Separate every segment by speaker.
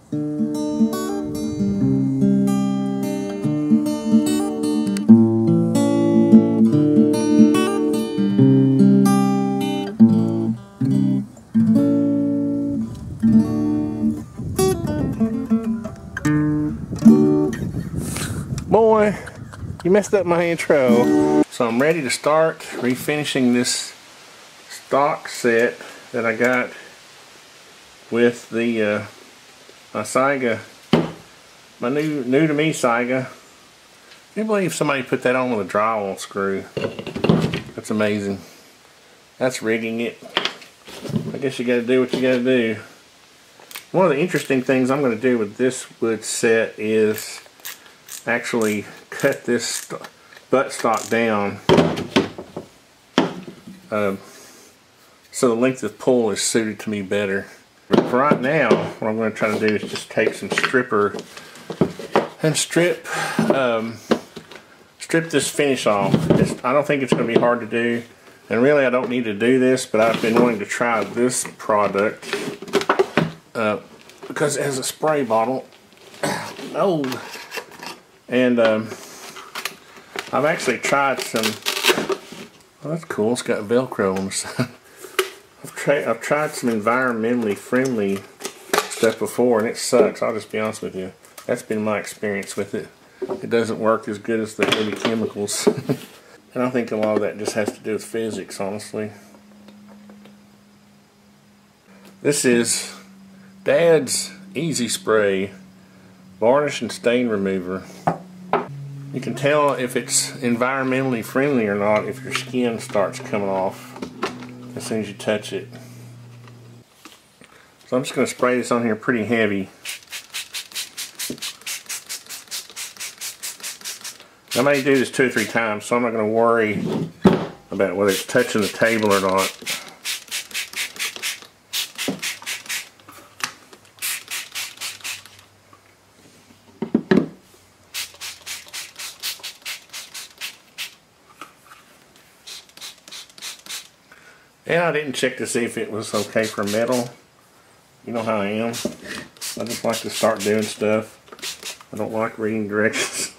Speaker 1: Boy, you messed up my intro. So I'm ready to start refinishing this stock set that I got with the my Saiga, my new to me Saiga. Can you believe somebody put that on with a drywall screw? That's amazing. That's rigging it. I guess you gotta do what you gotta do. One of the interesting things I'm gonna do with this wood set is actually cut this buttstock down so the length of pull is suited to me better. But for right now, what I'm going to try to do is just take some stripper and strip this finish off. I don't think it's going to be hard to do, and really I don't need to do this, but I've been wanting to try this product because it has a spray bottle. Oh. And I've actually tried some. Oh, that's cool. It's got Velcro on the side. I've tried some environmentally friendly stuff before, and it sucks. I'll just be honest with you. That's been my experience with it. It doesn't work as good as the heavy chemicals, and I think a lot of that just has to do with physics, honestly. This is Dad's Easy Spray Varnish and Stain Remover. You can tell if it's environmentally friendly or not if your skin starts coming off as soon as you touch it. So I'm just going to spray this on here pretty heavy. I may do this 2 or 3 times, so I'm not going to worry about whether it's touching the table or not. And I didn't check to see if it was okay for metal. You know how I am. I just like to start doing stuff. I don't like reading directions.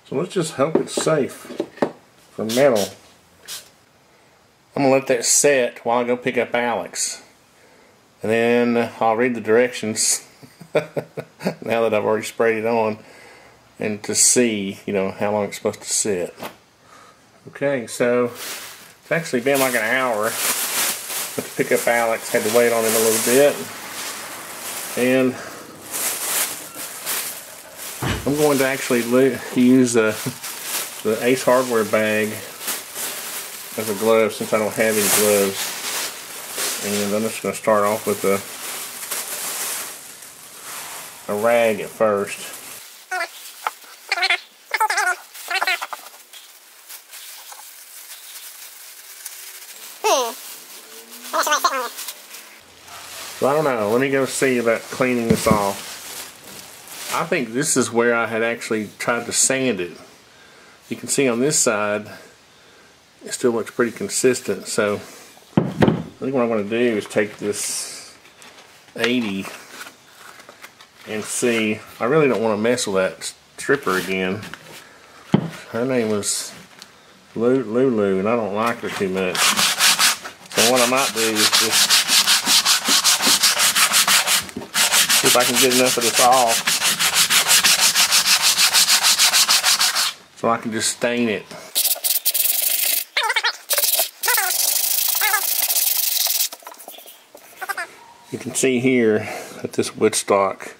Speaker 1: So let's just hope it's safe for metal. I'm going to let that set while I go pick up Alex. And then I'll read the directions now that I've already sprayed it on, and to see, you know, how long it's supposed to sit. Okay, so it's actually been like an hour. Had to pick up Alex, had to wait on him a little bit. And I'm going to actually use the Ace Hardware bag as a glove since I don't have any gloves. And I'm just going to start off with a rag at first. So I don't know, let me go see about cleaning this off. I think this is where I had actually tried to sand it. You can see on this side it still looks pretty consistent, so I think what I'm going to do is take this 80 and see. I really don't want to mess with that stripper again. Her name was Lulu, and I don't like her too much. So what I might do is just see if I can get enough of this off so I can just stain it. You can see here that this wood stock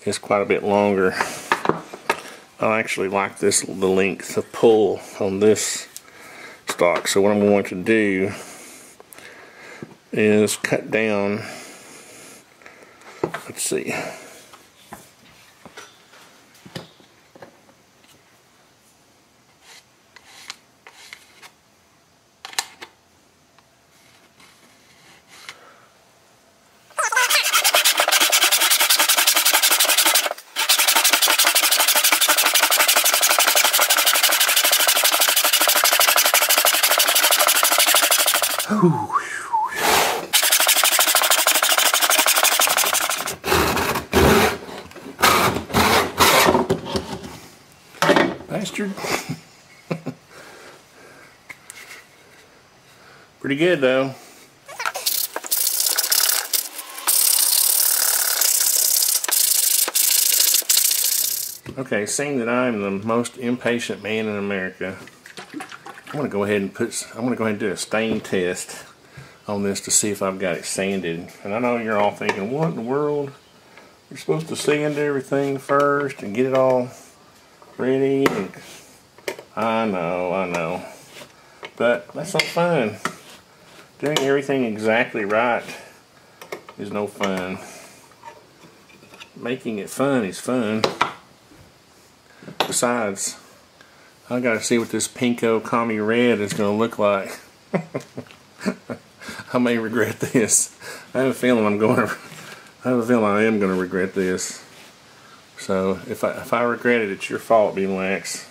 Speaker 1: is quite a bit longer. I actually like the length of pull on this stock. So what I'm going to do is cut down. Let's see. Richard. Pretty good though. Okay, seeing that I'm the most impatient man in America, I'm gonna go ahead and do a stain test on this to see if I've got it sanded. And I know you're all thinking, what in the world? You're supposed to sand everything first and get it all ready. And I know. But that's not fun. Doing everything exactly right is no fun. Making it fun is fun. Besides, I gotta see what this pinko commie red is gonna look like. I may regret this. I have a feeling I am gonna regret this. So if I regret it, it's your fault, Minwax.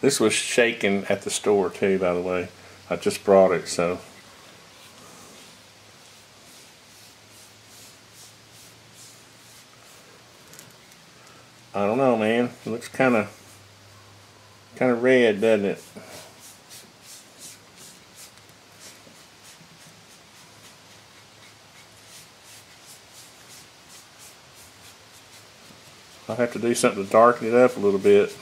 Speaker 1: This was shaken at the store too, by the way. I just brought it, so. I don't know, man. It looks kind of red, doesn't it? I'll have to do something to darken it up a little bit.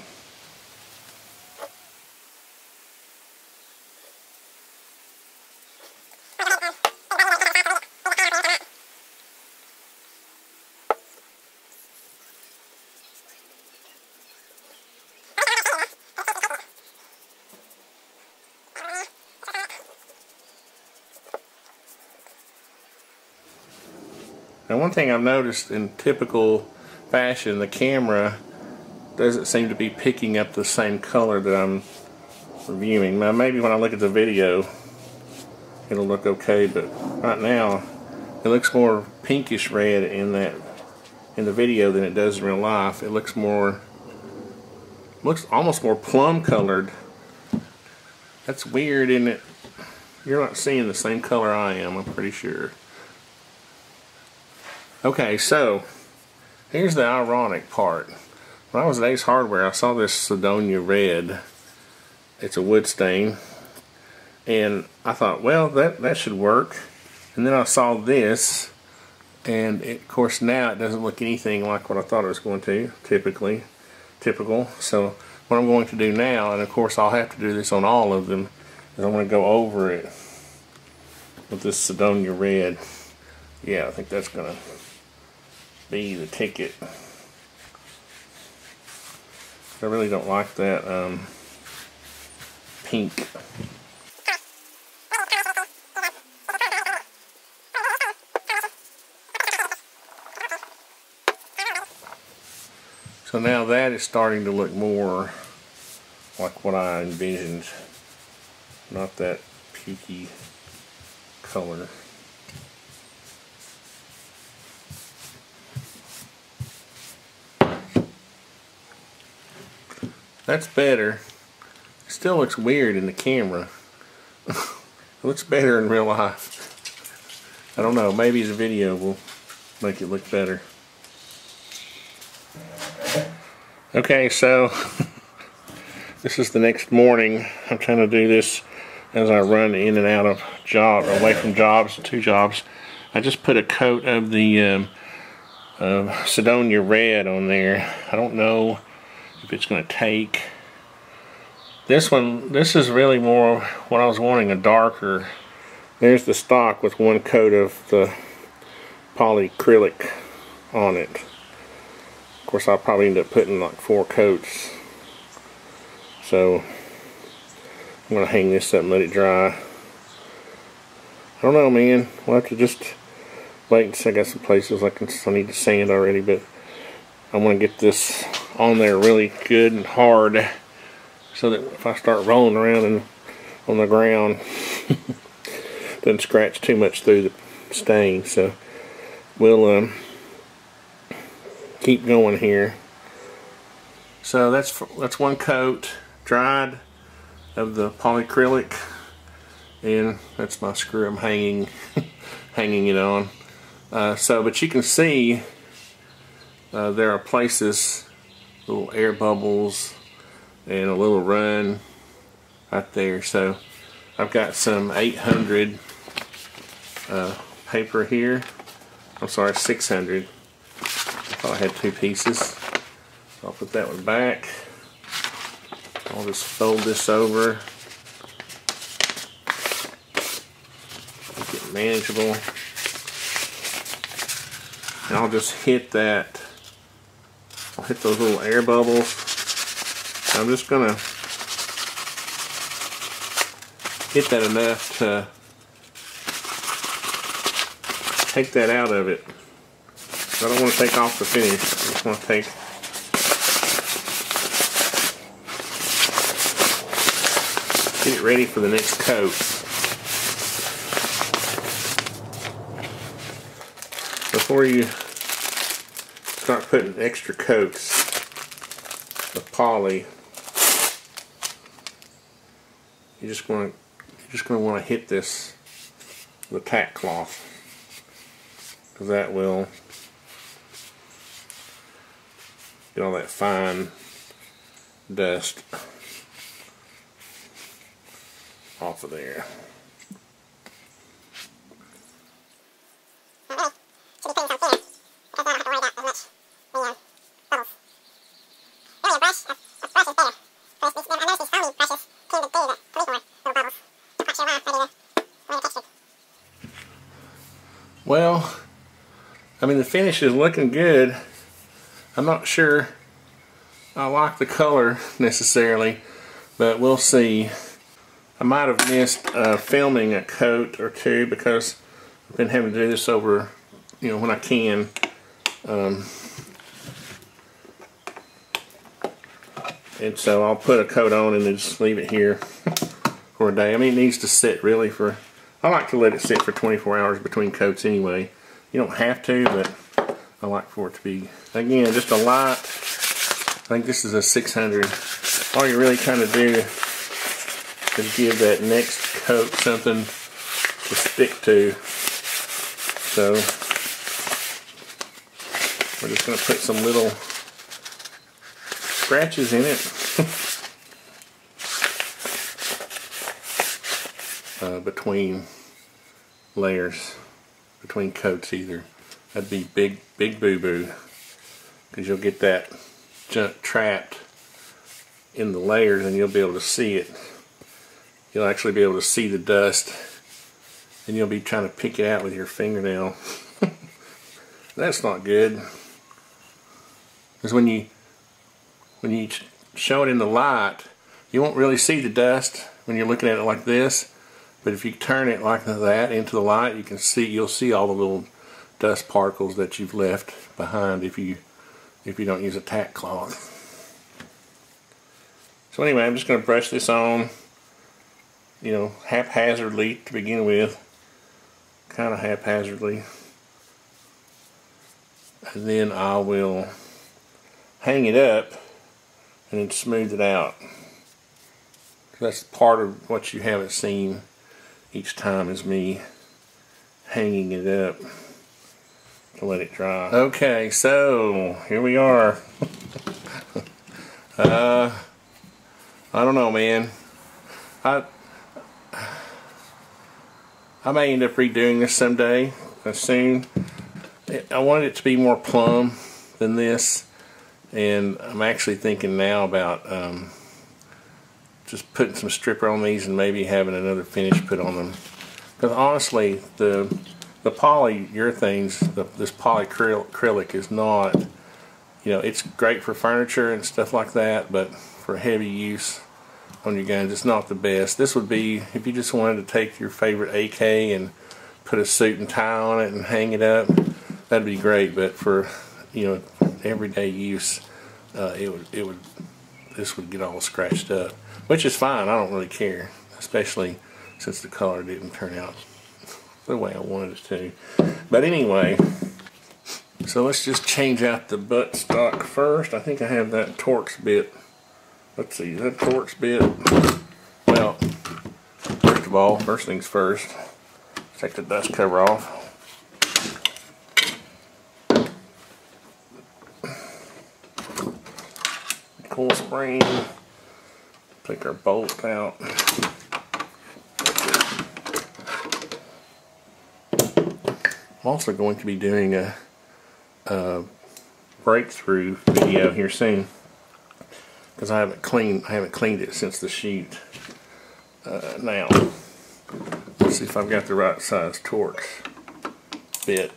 Speaker 1: Now, one thing I've noticed in typical fashion, the camera doesn't seem to be picking up the same color that I'm reviewing. Now, maybe when I look at the video, it'll look okay, but right now, it looks more pinkish red in the video than it does in real life. It looks almost more plum colored. That's weird, isn't it? You're not seeing the same color I am, I'm pretty sure. Okay, so here's the ironic part. When I was at Ace Hardware, I saw this Sidonia red. It's a wood stain, and I thought, well, that should work. And then I saw this, and of course now it doesn't look anything like what I thought it was going to. Typical. So what I'm going to do now, and of course I'll have to do this on all of them, is I'm going to go over it with this Sidonia red. Yeah, I think that's going to be the ticket. I really don't like that pink. So now that is starting to look more like what I envisioned, not that peaky color. That's better. It still looks weird in the camera. It looks better in real life. I don't know, maybe the video will make it look better. Okay, so this is the next morning. I'm trying to do this as I run in and out of jobs, away from jobs, 2 jobs. I just put a coat of the Sidonia red on there. I don't know if it's going to take. This is really more what I was wanting, a darker. There's the stock with 1 coat of the polyacrylic on it. Of course, I'll probably end up putting like 4 coats. So I'm going to hang this up and let it dry. I don't know, man. We'll have to just wait and see. I got some places I need to sand already, but I want to get this on there really good and hard so that if I start rolling around on the ground, it doesn't scratch too much through the stain. So we'll keep going here. So that's 1 coat dried of the polyacrylic, and that's my screw I'm hanging it on. But you can see there are places, little air bubbles, and a little run right there. So I've got some 800 paper here. I'm sorry, 600. I thought I had two pieces. So I'll put that one back. I'll just fold this over. Make it manageable. And I'll just hit that. I'll hit those little air bubbles. I'm just gonna hit that enough to take that out of it. I don't want to take off the finish. I just want to take get it ready for the next coat. Before you start putting extra coats of poly, you're just going to want to hit this with a tack cloth, because that will get all that fine dust off of there. Well, I mean, the finish is looking good. I'm not sure I like the color necessarily, but we'll see. I might have missed filming a coat or two because I've been having to do this over, you know, when I can. And so I'll put a coat on and then just leave it here for a day. I mean, it needs to sit really for, I like to let it sit for 24 hours between coats anyway. You don't have to, but I like for it to be, again, just a light. I think this is a 600. All you're really trying to do is give that next coat something to stick to. So we're just going to put some little scratches in it. Between layers, between coats either. That'd be big boo-boo, because you'll get that junk trapped in the layers and you'll be able to see it. You'll actually be able to see the dust and you'll be trying to pick it out with your fingernail. That's not good, because when you show it in the light, you won't really see the dust when you're looking at it like this. But if you turn it like that into the light, you'll see all the little dust particles that you've left behind if you don't use a tack cloth. So anyway, I'm just going to brush this on, you know, haphazardly to begin with, kind of haphazardly, and then I will hang it up and then smooth it out. That's part of what you haven't seen each time, is me hanging it up to let it dry. Okay, so here we are. I don't know, man. I may end up redoing this someday, soon. I wanted it to be more plumb than this, and I'm actually thinking now about just putting some stripper on these and maybe having another finish put on them. Because honestly, the polyurethanes, this polyacrylic is not, you know, it's great for furniture and stuff like that, but for heavy use on your guns, it's not the best. This would be, if you just wanted to take your favorite AK and put a suit and tie on it and hang it up, that'd be great. But for, you know, everyday use, this would get all scratched up, which is fine. I don't really care, especially since the color didn't turn out the way I wanted it to. But anyway, so let's just change out the buttstock first. I think I have that Torx bit. Let's see, that Torx bit. Well, first of all, first things first, take the dust cover off. Coil spring, Take our bolt out. I'm also going to be doing a breakthrough video here soon, because I haven't cleaned it since the shoot. Now, let's see if I've got the right size Torx bit.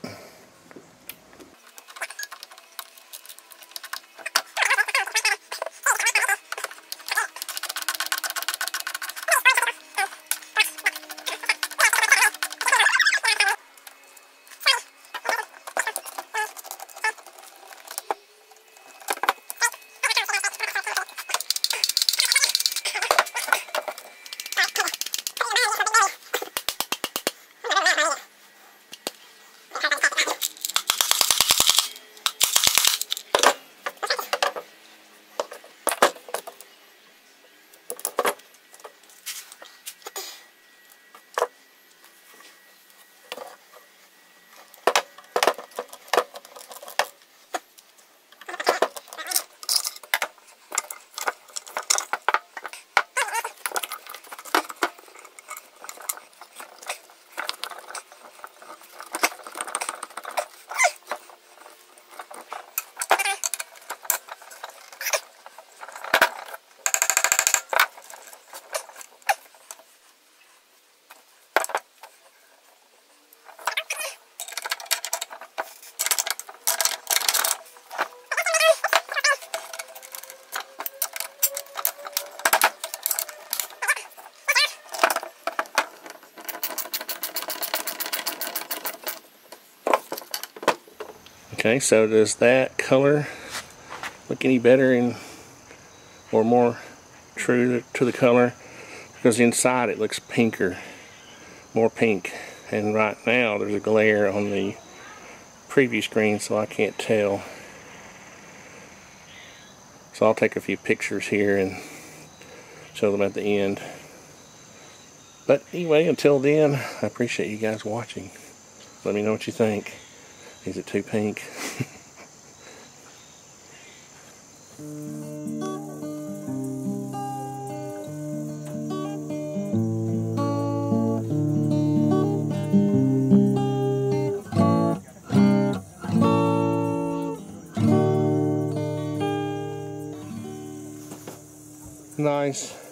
Speaker 1: Okay, so does that color look any better or more true to the color? Because inside it looks pinker, more pink, and right now there's a glare on the preview screen, so I can't tell. So I'll take a few pictures here and show them at the end. But anyway, until then, I appreciate you guys watching. Let me know what you think. Is it too pink? Nice.